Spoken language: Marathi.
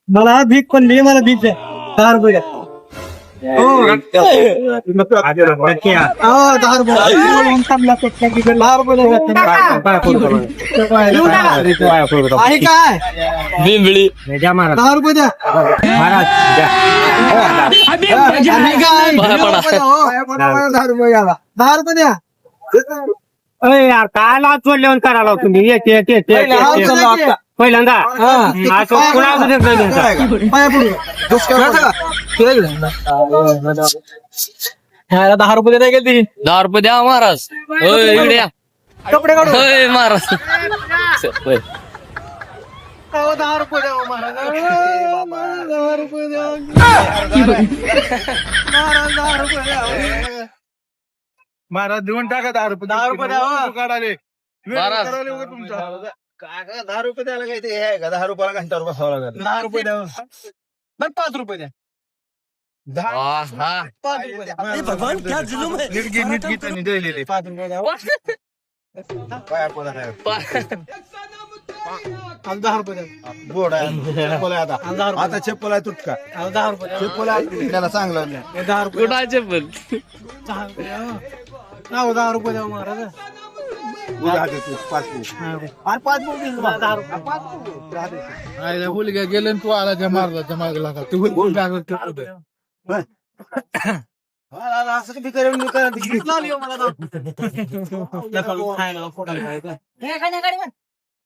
मला भीक पण दे मला भीक 10 रुपये 10 रुपये द्या यार काय लाच सोडल्यावर करायला तुम्ही पहिल्यांदा ह्याला 10 रुपये द्या गेली 10 रुपये द्या महाराज इकडे या कपडे काढून महाराज 10 रुपये द्या महाराज 10 रुपये द्या महाराज देऊन टाका 10 रुपये 10 रुपये द्या काढाले तुमचा काय 10 रुपये द्यायला काय ते आहे का 10 रुपयाला घंटा रुपये खावा लागेल 10 रुपये द्या 5 रुपये द्या 5 रुपये द्या भगवान क्या जुलूम है नीट दिलेले 5 रुपये द्या काय पडा काय 10 रुपये द्या बोर्ड आहे आता चप्पल आहे तुटका 10 रुपये चप्पल आहे त्याला चांगलं 10 रुपये कुठं चप्पल 10 रुपये द्या महाराज 5 गेले तू आला जमारला जमारला असं कधी करेल